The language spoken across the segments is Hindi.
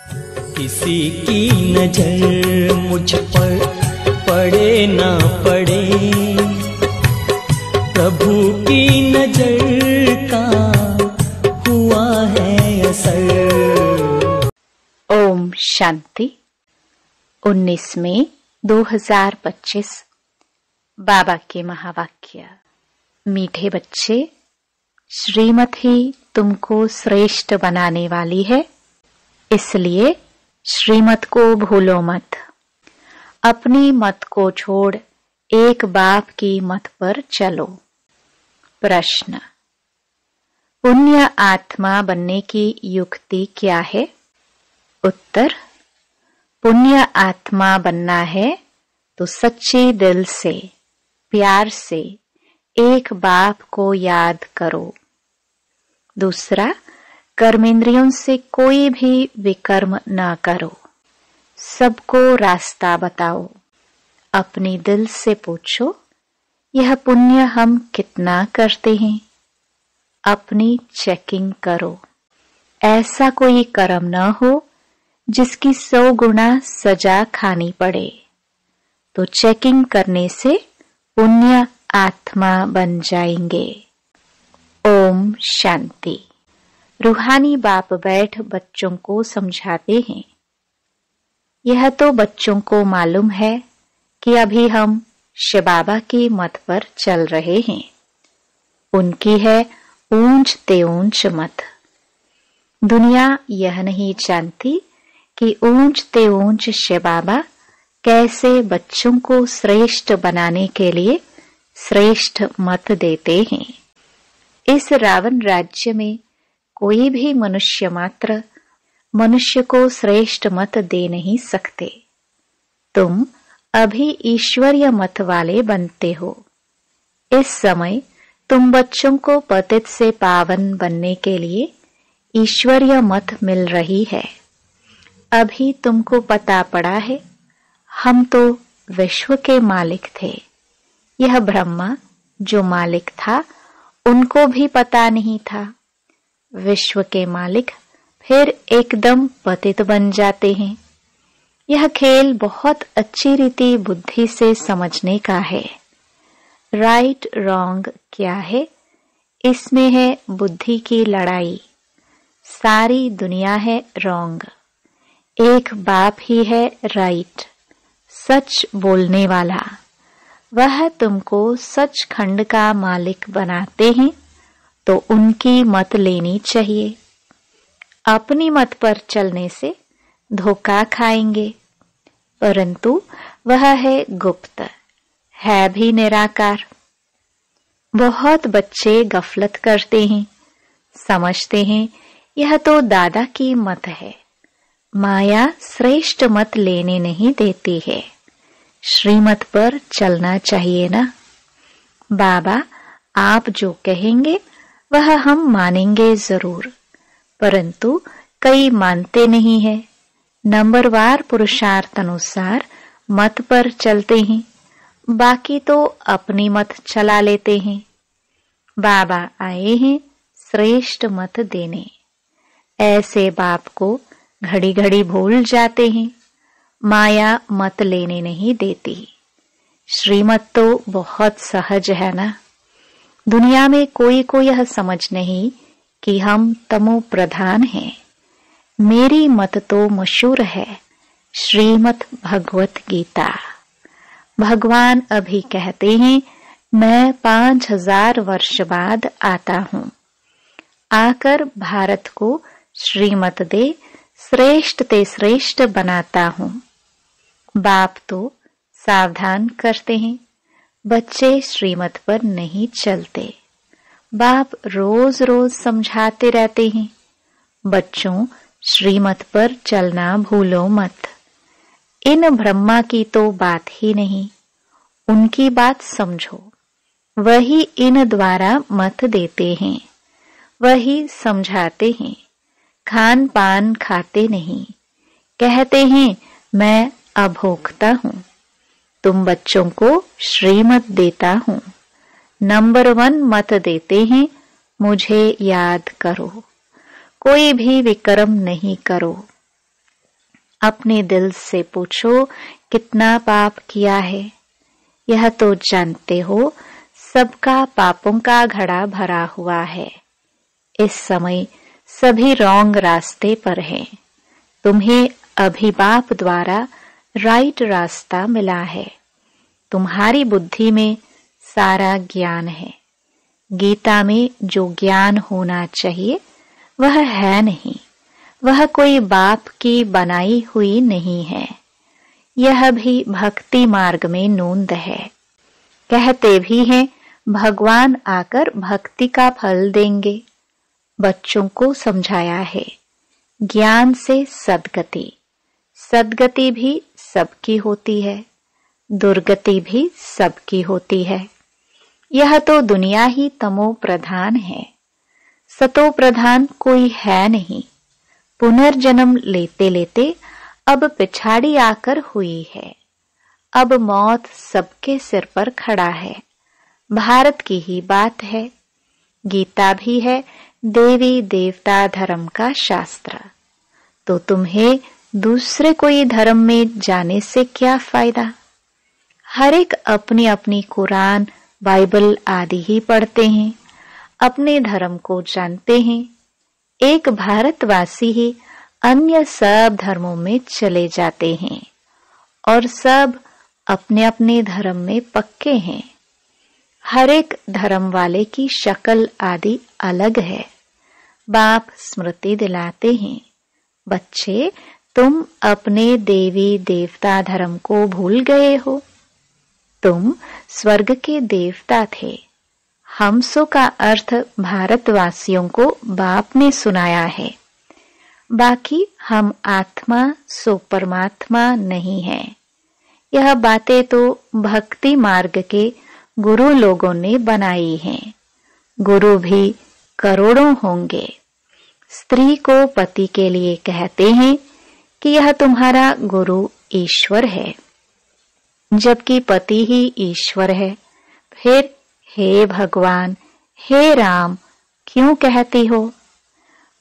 किसी की नजर मुझ पर पड़े ना पड़े, प्रभु की नजर का हुआ है असर। ओम शांति। 19 मई 2025। बाबा के महावाक्य। मीठे बच्चे, श्रीमत ही तुमको श्रेष्ठ बनाने वाली है, इसलिए श्रीमत को भूलो मत। अपनी मत को छोड़ एक बाप की मत पर चलो। प्रश्न: पुण्य आत्मा बनने की युक्ति क्या है? उत्तर: पुण्य आत्मा बनना है तो सच्चे दिल से, प्यार से एक बाप को याद करो। दूसरा, कर्मेंद्रियों से कोई भी विकर्म न करो। सबको रास्ता बताओ। अपने दिल से पूछो, यह पुण्य हम कितना करते हैं? अपनी चेकिंग करो। ऐसा कोई कर्म न हो जिसकी 100 गुना सजा खानी पड़े, तो चेकिंग करने से पुण्य आत्मा बन जाएंगे। ओम शांति। रूहानी बाप बैठ बच्चों को समझाते हैं। यह तो बच्चों को मालूम है कि अभी हम शिव बाबा की मत पर चल रहे हैं। उनकी है ऊंच ते ऊंच मत। दुनिया यह नहीं जानती कि ऊंच ते ऊंच शिव बाबा कैसे बच्चों को श्रेष्ठ बनाने के लिए श्रेष्ठ मत देते हैं। इस रावण राज्य में कोई भी मनुष्य मात्र मनुष्य को श्रेष्ठ मत दे नहीं सकते। तुम अभी ईश्वरीय मत वाले बनते हो। इस समय तुम बच्चों को पतित से पावन बनने के लिए ईश्वरीय मत मिल रही है। अभी तुमको पता पड़ा है, हम तो विश्व के मालिक थे। यह ब्रह्मा जो मालिक था, उनको भी पता नहीं था। विश्व के मालिक फिर एकदम पतित बन जाते हैं। यह खेल बहुत अच्छी रीति बुद्धि से समझने का है। राइट रॉन्ग क्या है, इसमें है बुद्धि की लड़ाई। सारी दुनिया है रॉन्ग, एक बाप ही है राइट, सच बोलने वाला। वह तुमको सचखंड का मालिक बनाते हैं, तो उनकी मत लेनी चाहिए। अपनी मत पर चलने से धोखा खाएंगे, परंतु वह है गुप्त, है भी निराकार। बहुत बच्चे गफलत करते हैं, समझते हैं यह तो दादा की मत है। माया श्रेष्ठ मत लेने नहीं देती है। श्रीमत पर चलना चाहिए ना। बाबा आप जो कहेंगे वह हम मानेंगे जरूर, परंतु कई मानते नहीं है। नंबरवार पुरुषार्थ अनुसार मत पर चलते हैं, बाकी तो अपनी मत चला लेते हैं। बाबा आए हैं श्रेष्ठ मत देने। ऐसे बाप को घड़ी घड़ी भूल जाते हैं। माया मत लेने नहीं देती। श्रीमत तो बहुत सहज है ना। दुनिया में कोई को यह समझ नहीं कि हम तमो प्रधान हैं। मेरी मत तो मशहूर है, श्रीमत भगवत गीता। भगवान अभी कहते हैं मैं 5000 वर्ष बाद आता हूँ। आकर भारत को श्रीमत दे श्रेष्ठ ते श्रेष्ठ बनाता हूँ। बाप तो सावधान करते हैं, बच्चे श्रीमत पर नहीं चलते। बाप रोज रोज समझाते रहते हैं, बच्चों श्रीमत पर चलना भूलो मत। इन ब्रह्मा की तो बात ही नहीं, उनकी बात समझो। वही इन द्वारा मत देते हैं, वही समझाते हैं। खान पान खाते नहीं, कहते हैं मैं अभोक्ता हूँ। तुम बच्चों को श्रीमत देता हूँ। नंबर 1 मत देते हैं, मुझे याद करो। कोई भी विक्रम नहीं करो। अपने दिल से पूछो कितना पाप किया है। यह तो जानते हो सबका पापों का घड़ा भरा हुआ है। इस समय सभी रॉन्ग रास्ते पर हैं। तुम्हें अभी बाप द्वारा राइट रास्ता मिला है। तुम्हारी बुद्धि में सारा ज्ञान है। गीता में जो ज्ञान होना चाहिए वह है नहीं। वह कोई बाप की बनाई हुई नहीं है। यह भी भक्ति मार्ग में नोंद है। कहते भी हैं भगवान आकर भक्ति का फल देंगे। बच्चों को समझाया है ज्ञान से सद्गति। सद्गति भी सबकी होती है, दुर्गति भी सबकी होती है। यह तो दुनिया ही तमो प्रधान है, सतो प्रधान कोई है नहीं। पुनर्जन्म लेते लेते अब पिछाड़ी आकर हुई है। अब मौत सबके सिर पर खड़ा है। भारत की ही बात है। गीता भी है देवी देवता धर्म का शास्त्र। तो तुम्हें दूसरे कोई धर्म में जाने से क्या फायदा। हर एक अपनी अपनी कुरान बाइबल आदि ही पढ़ते हैं, अपने धर्म को जानते हैं। एक भारतवासी ही अन्य सब धर्मों में चले जाते हैं और सब अपने अपने धर्म में पक्के हैं। हर एक धर्म वाले की शक्ल आदि अलग है। बाप स्मृति दिलाते हैं बच्चे तुम अपने देवी देवता धर्म को भूल गए हो। तुम स्वर्ग के देवता थे। हमसों का अर्थ भारतवासियों को बाप ने सुनाया है। बाकी हम आत्मा सो परमात्मा नहीं है। यह बातें तो भक्ति मार्ग के गुरु लोगों ने बनाई हैं। गुरु भी करोड़ों होंगे। स्त्री को पति के लिए कहते हैं कि यह तुम्हारा गुरु ईश्वर है, जबकि पति ही ईश्वर है। फिर हे भगवान, हे राम क्यों कहती हो।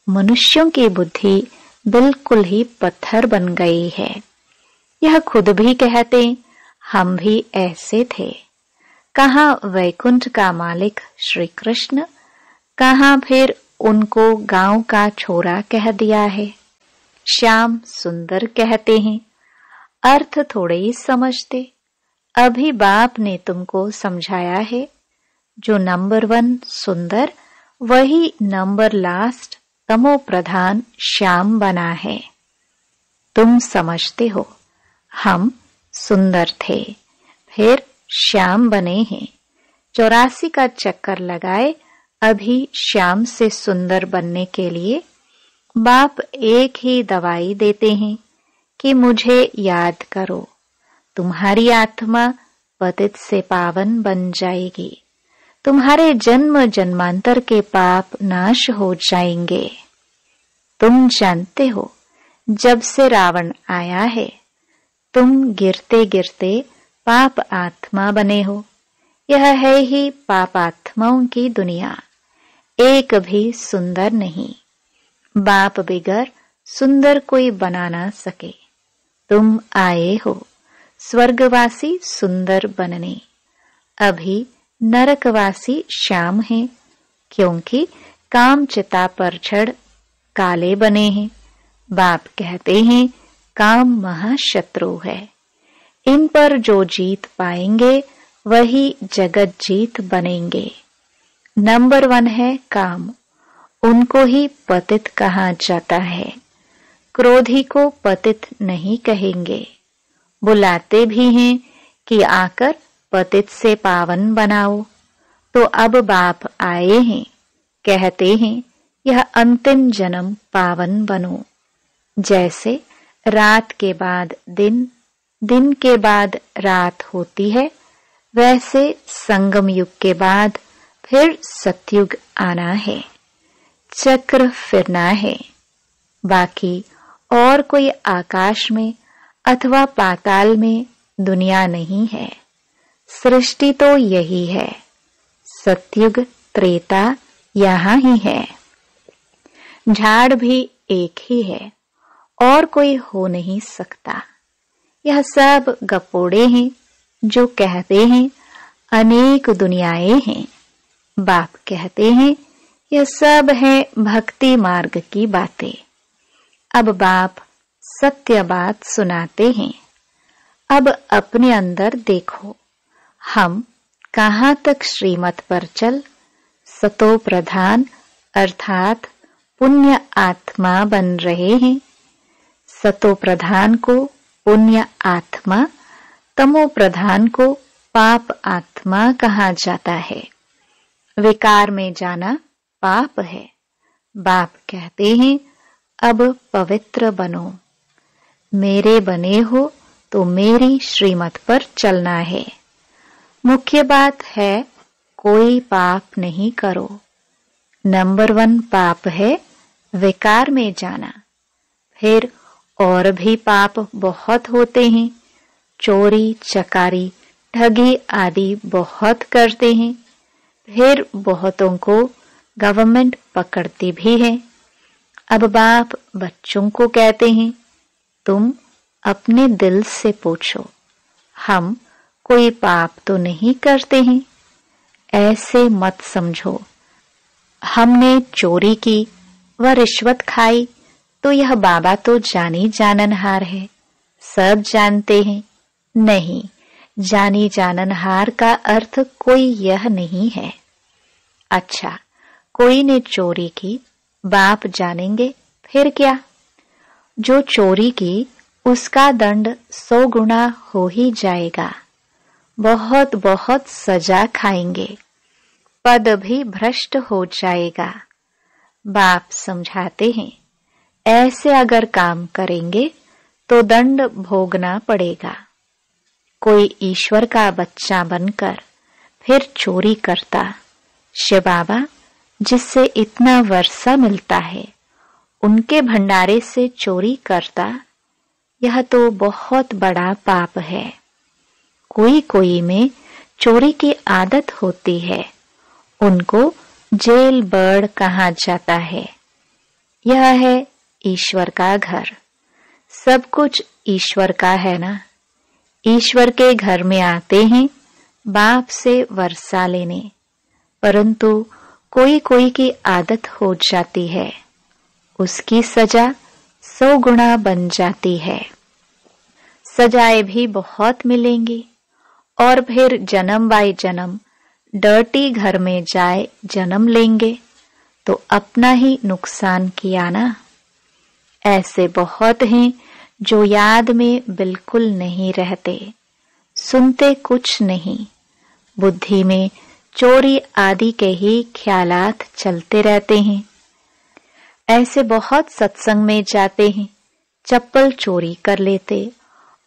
मनुष्यों की बुद्धि बिल्कुल ही पत्थर बन गई है। यह खुद भी कहते हम भी ऐसे थे। कहाँ वैकुंठ का मालिक श्री कृष्ण, कहाँ फिर उनको गांव का छोरा कह दिया है। श्याम सुंदर कहते हैं, अर्थ थोड़े ही समझते। अभी बाप ने तुमको समझाया है। जो नंबर 1 सुंदर, वही नंबर लास्ट तमो प्रधान श्याम बना है। तुम समझते हो हम सुंदर थे, फिर श्याम बने हैं। 84 का चक्कर लगाए। अभी श्याम से सुंदर बनने के लिए बाप एक ही दवाई देते हैं कि मुझे याद करो। तुम्हारी आत्मा पतित से पावन बन जाएगी। तुम्हारे जन्म जन्मांतर के पाप नाश हो जाएंगे। तुम जानते हो जब से रावण आया है तुम गिरते गिरते पाप आत्मा बने हो। यह है ही पाप आत्माओं की दुनिया। एक भी सुंदर नहीं। बाप बिगर सुंदर कोई बना ना सके। तुम आए हो स्वर्गवासी सुंदर बनने। अभी नरकवासी श्याम हैं, क्योंकि काम चिता पर चढ़ काले बने हैं। बाप कहते हैं काम महाशत्रु है। इन पर जो जीत पाएंगे वही जगत जीत बनेंगे। नंबर 1 है काम। उनको ही पतित कहा जाता है। क्रोधी को पतित नहीं कहेंगे। बुलाते भी हैं कि आकर पतित से पावन बनाओ। तो अब बाप आए हैं, कहते हैं यह अंतिम जन्म पावन बनो। जैसे रात के बाद दिन, दिन के बाद रात होती है, वैसे संगम युग के बाद फिर सतयुग आना है। चक्र फिरना है। बाकी और कोई आकाश में अथवा पाताल में दुनिया नहीं है। सृष्टि तो यही है। सतयुग त्रेता यहाँ ही है। झाड़ भी एक ही है और कोई हो नहीं सकता। यह सब गपोड़े हैं जो कहते हैं अनेक दुनियाएं हैं। बाप कहते हैं यह सब है भक्ति मार्ग की बातें। अब बाप सत्य बात सुनाते हैं। अब अपने अंदर देखो, हम कहाँ तक श्रीमत पर चल सतो प्रधान अर्थात पुण्य आत्मा बन रहे हैं। सतो प्रधान को पुण्य आत्मा, तमो प्रधान को पाप आत्मा कहा जाता है। विकार में जाना पाप है। बाप कहते हैं अब पवित्र बनो। मेरे बने हो तो मेरी श्रीमत पर चलना है। मुख्य बात है कोई पाप नहीं करो। नंबर 1 पाप है विकार में जाना। फिर और भी पाप बहुत होते हैं। चोरी चकारी ठगी आदि बहुत करते हैं। फिर बहुतों को गवर्नमेंट पकड़ती भी है। अब बाप बच्चों को कहते हैं तुम अपने दिल से पूछो, हम कोई पाप तो नहीं करते हैं। ऐसे मत समझो हमने चोरी की व रिश्वत खाई तो यह बाबा तो जानी जाननहार है, सब जानते हैं। नहीं, जानी जाननहार का अर्थ कोई यह नहीं है। अच्छा, कोई ने चोरी की, बाप जानेंगे, फिर क्या? जो चोरी की उसका दंड 100 गुना हो ही जाएगा। बहुत बहुत सजा खाएंगे, पद भी भ्रष्ट हो जाएगा। बाप समझाते हैं ऐसे अगर काम करेंगे तो दंड भोगना पड़ेगा। कोई ईश्वर का बच्चा बनकर फिर चोरी करता, शिव बाबा जिससे इतना वर्षा मिलता है उनके भंडारे से चोरी करता, यह तो बहुत बड़ा पाप है। कोई कोई में चोरी की आदत होती है, उनको जेल बर्ड कहा जाता है। यह है ईश्वर का घर। सब कुछ ईश्वर का है ना। ईश्वर के घर में आते हैं बाप से वर्षा लेने, परंतु कोई कोई की आदत हो जाती है, उसकी सजा 100 गुना बन जाती है। सजाएं भी बहुत मिलेंगी और फिर जन्म बाय जन्म डर्टी घर में जाए जन्म लेंगे तो अपना ही नुकसान किया ना। ऐसे बहुत हैं जो याद में बिल्कुल नहीं रहते, सुनते कुछ नहीं, बुद्धि में चोरी आदि के ही ख्यालात चलते रहते हैं। ऐसे बहुत सत्संग में जाते हैं, चप्पल चोरी कर लेते,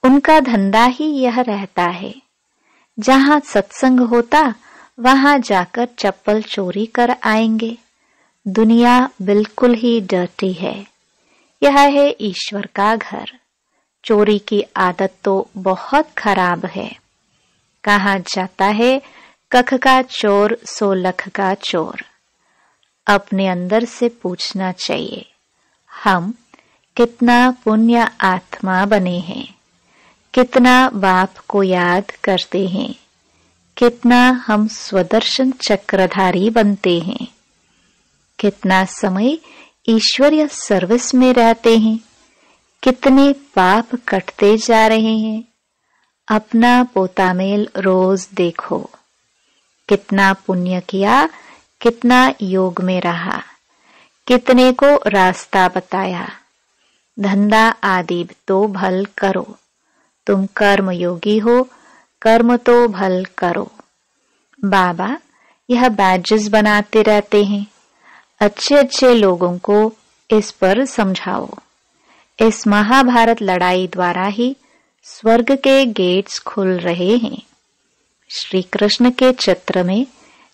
उनका धंधा ही यह रहता है। जहां सत्संग होता वहां जाकर चप्पल चोरी कर आएंगे। दुनिया बिल्कुल ही डर्टी है। यह है ईश्वर का घर। चोरी की आदत तो बहुत खराब है। कहा जाता है कख का चोर 100 लख का चोर। अपने अंदर से पूछना चाहिए हम कितना पुण्य आत्मा बने हैं, कितना बाप को याद करते हैं, कितना हम स्वदर्शन चक्रधारी बनते हैं, कितना समय ईश्वरीय सर्विस में रहते हैं, कितने पाप कटते जा रहे हैं। अपना पोतामेल रोज देखो, कितना पुण्य किया, कितना योग में रहा, कितने को रास्ता बताया। धंधा आदि तो भल करो, तुम कर्म योगी हो, कर्म तो भल करो। बाबा यह बैजेस बनाते रहते हैं। अच्छे अच्छे लोगों को इस पर समझाओ। इस महाभारत लड़ाई द्वारा ही स्वर्ग के गेट्स खुल रहे हैं। श्री कृष्ण के चित्र में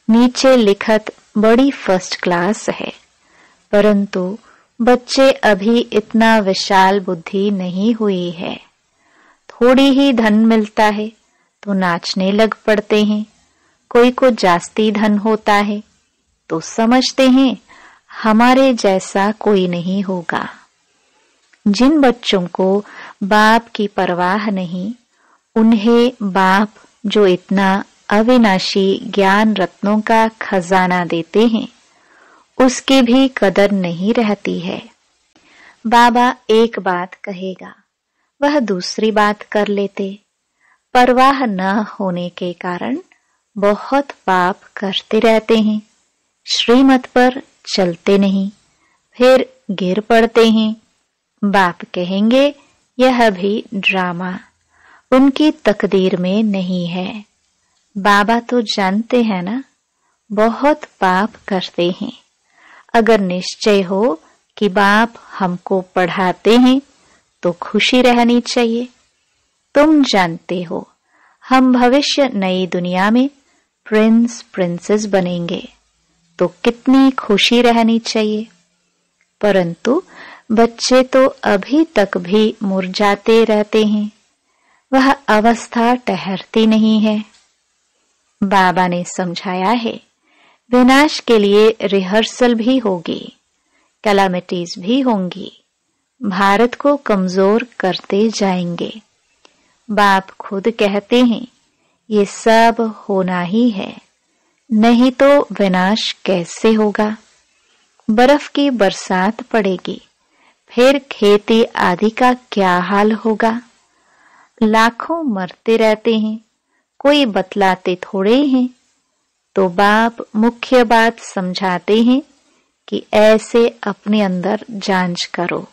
नीचे लिखत बड़ी फर्स्ट क्लास है, परंतु बच्चे अभी इतना विशाल बुद्धि नहीं हुई है। थोड़ी ही धन मिलता है तो नाचने लग पड़ते हैं। कोई को जास्ती धन होता है तो समझते हैं हमारे जैसा कोई नहीं होगा। जिन बच्चों को बाप की परवाह नहीं, उन्हें बाप जो इतना अविनाशी ज्ञान रत्नों का खजाना देते हैं, उसकी भी कदर नहीं रहती है। बाबा एक बात कहेगा, वह दूसरी बात कर लेते। परवाह न होने के कारण बहुत पाप करते रहते हैं, श्रीमत पर चलते नहीं, फिर गिर पड़ते हैं। बाप कहेंगे यह भी ड्रामा, उनकी तकदीर में नहीं है। बाबा तो जानते हैं ना, बहुत पाप करते हैं। अगर निश्चय हो कि बाप हमको पढ़ाते हैं तो खुशी रहनी चाहिए। तुम जानते हो हम भविष्य नई दुनिया में प्रिंस प्रिंसेस बनेंगे, तो कितनी खुशी रहनी चाहिए। परंतु बच्चे तो अभी तक भी मुरझाते रहते हैं, वह अवस्था ठहरती नहीं है। बाबा ने समझाया है, विनाश के लिए रिहर्सल भी होगी, कैलामिटीज भी होंगी, भारत को कमजोर करते जाएंगे। बाप खुद कहते हैं ये सब होना ही है, नहीं तो विनाश कैसे होगा। बर्फ की बरसात पड़ेगी, फिर खेती आदि का क्या हाल होगा। लाखों मरते रहते हैं, कोई बतलाते थोड़े हैं। तो बाप मुख्य बात समझाते हैं कि ऐसे अपने अंदर जांच करो,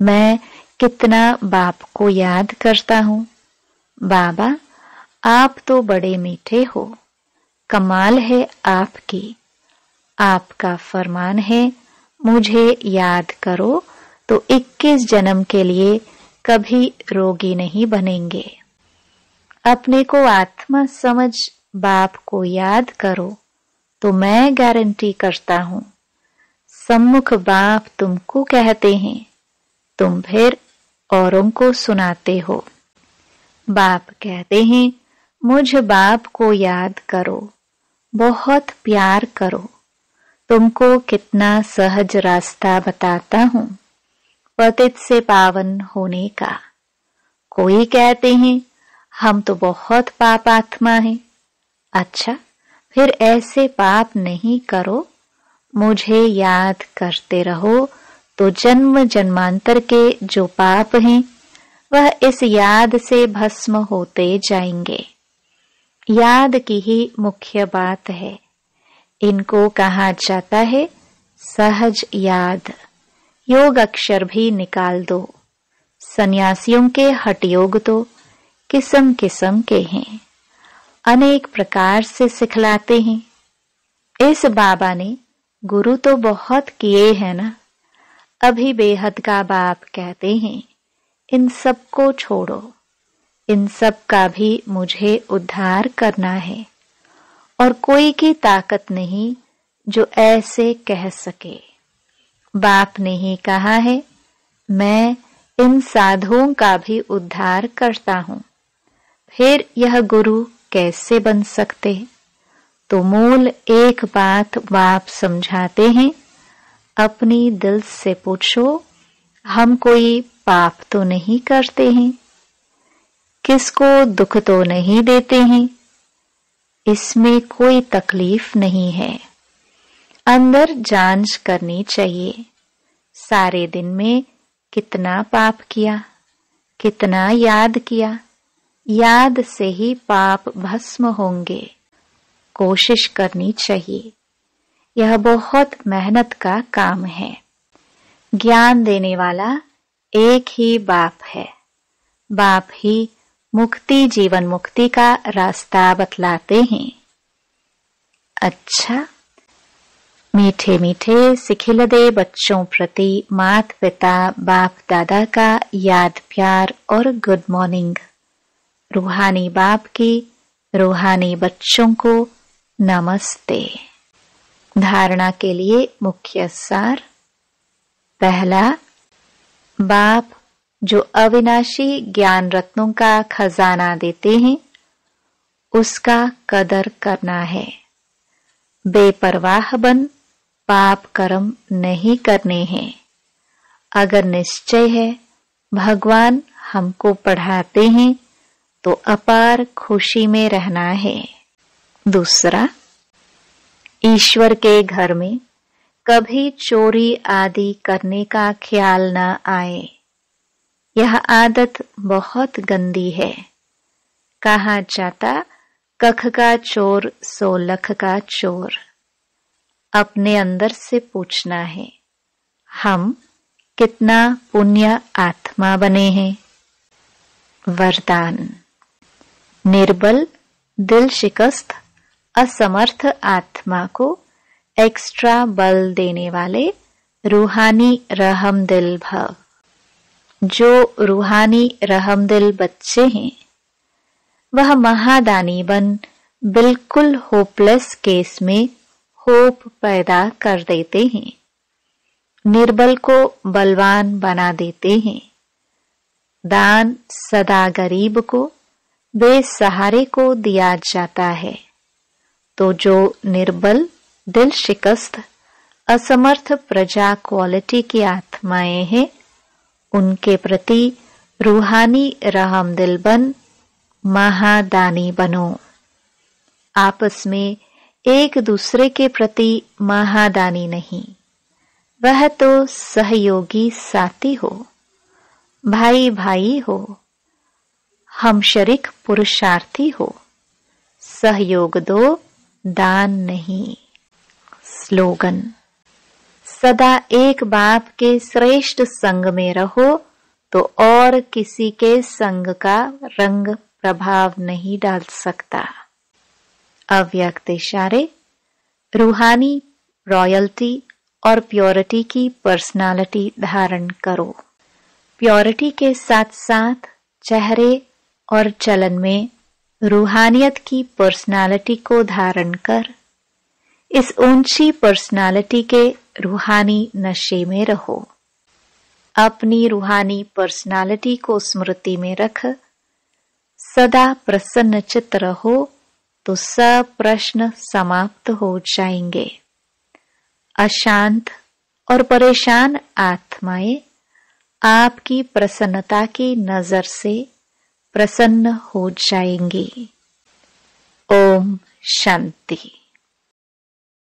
मैं कितना बाप को याद करता हूँ। बाबा आप तो बड़े मीठे हो, कमाल है आपकी। आपका फरमान है मुझे याद करो तो 21 जन्म के लिए कभी रोगी नहीं बनेंगे। अपने को आत्मा समझ बाप को याद करो तो मैं गारंटी करता हूं, सम्मुख बाप तुमको कहते हैं, तुम फिर औरों को सुनाते हो। बाप कहते हैं मुझ बाप को याद करो, बहुत प्यार करो। तुमको कितना सहज रास्ता बताता हूं पतित से पावन होने का। कोई कहते हैं हम तो बहुत पाप आत्मा हैं। अच्छा, फिर ऐसे पाप नहीं करो, मुझे याद करते रहो तो जन्म जन्मांतर के जो पाप हैं वह इस याद से भस्म होते जाएंगे। याद की ही मुख्य बात है। इनको कहा जाता है सहज याद। योग अक्षर भी निकाल दो। सन्यासियों के हठ योग तो किस्म किस्म के हैं, अनेक प्रकार से सिखलाते हैं। इस बाबा ने गुरु तो बहुत किए हैं ना। अभी बेहद का बाप कहते हैं इन सब को छोड़ो, इन सब का भी मुझे उद्धार करना है, और कोई की ताकत नहीं जो ऐसे कह सके। बाप ने ही कहा है मैं इन साधुओं का भी उद्धार करता हूं, फिर यह गुरु कैसे बन सकते। तो मूल एक बात बाप समझाते हैं, अपनी दिल से पूछो हम कोई पाप तो नहीं करते हैं, किसको दुख तो नहीं देते हैं, इसमें कोई तकलीफ नहीं है। अंदर जांच करनी चाहिए, सारे दिन में कितना पाप किया, कितना याद किया। याद से ही पाप भस्म होंगे। कोशिश करनी चाहिए, यह बहुत मेहनत का काम है। ज्ञान देने वाला एक ही बाप है। बाप ही मुक्ति जीवन मुक्ति का रास्ता बतलाते हैं। अच्छा, मीठे मीठे सिखिलदे बच्चों प्रति माता पिता बाप दादा का याद प्यार और गुड मॉर्निंग। रूहानी बाप की रूहानी बच्चों को नमस्ते। धारणा के लिए मुख्य सार। पहला, बाप जो अविनाशी ज्ञान रत्नों का खजाना देते हैं उसका कदर करना है। बेपरवाह बन पाप कर्म नहीं करने हैं। अगर निश्चय है भगवान हमको पढ़ाते हैं तो अपार खुशी में रहना है। दूसरा, ईश्वर के घर में कभी चोरी आदि करने का ख्याल न आए। यह आदत बहुत गंदी है। कहा जाता कख का चोर सो लख का चोर। अपने अंदर से पूछना है, हम कितना पुण्य आत्मा बने हैं। वरदान। निर्बल, दिल शिकस्त, असमर्थ आत्मा को एक्स्ट्रा बल देने वाले रूहानी रहमदिल भव। जो रूहानी रहमदिल बच्चे हैं वह महादानी बन बिल्कुल होपलेस केस में होप पैदा कर देते हैं। निर्बल को बलवान बना देते हैं। दान सदा गरीब को, बेसहारे को दिया जाता है। तो जो निर्बल, दिल शिकस्त, असमर्थ प्रजा क्वालिटी की आत्माएं हैं, उनके प्रति रूहानी रहमदिल बन महादानी बनो। आपस में एक दूसरे के प्रति महादानी नहीं, वह तो सहयोगी साथी हो, भाई भाई हो, हम शरीक पुरुषार्थी हो। सहयोग दो, दान नहीं। स्लोगन। सदा एक बाप के श्रेष्ठ संग में रहो तो और किसी के संग का रंग प्रभाव नहीं डाल सकता। अव्यक्त इशारे। रूहानी रॉयल्टी और प्योरिटी की पर्सनालिटी धारण करो। प्योरिटी के साथ साथ चेहरे और चलन में रूहानियत की पर्सनालिटी को धारण कर इस ऊंची पर्सनालिटी के रूहानी नशे में रहो। अपनी रूहानी पर्सनालिटी को स्मृति में रख सदा प्रसन्न चित्त रहो तो सब प्रश्न समाप्त हो जाएंगे। अशांत और परेशान आत्माएं आपकी प्रसन्नता की नजर से प्रसन्न हो जाएंगी। ओम शांति।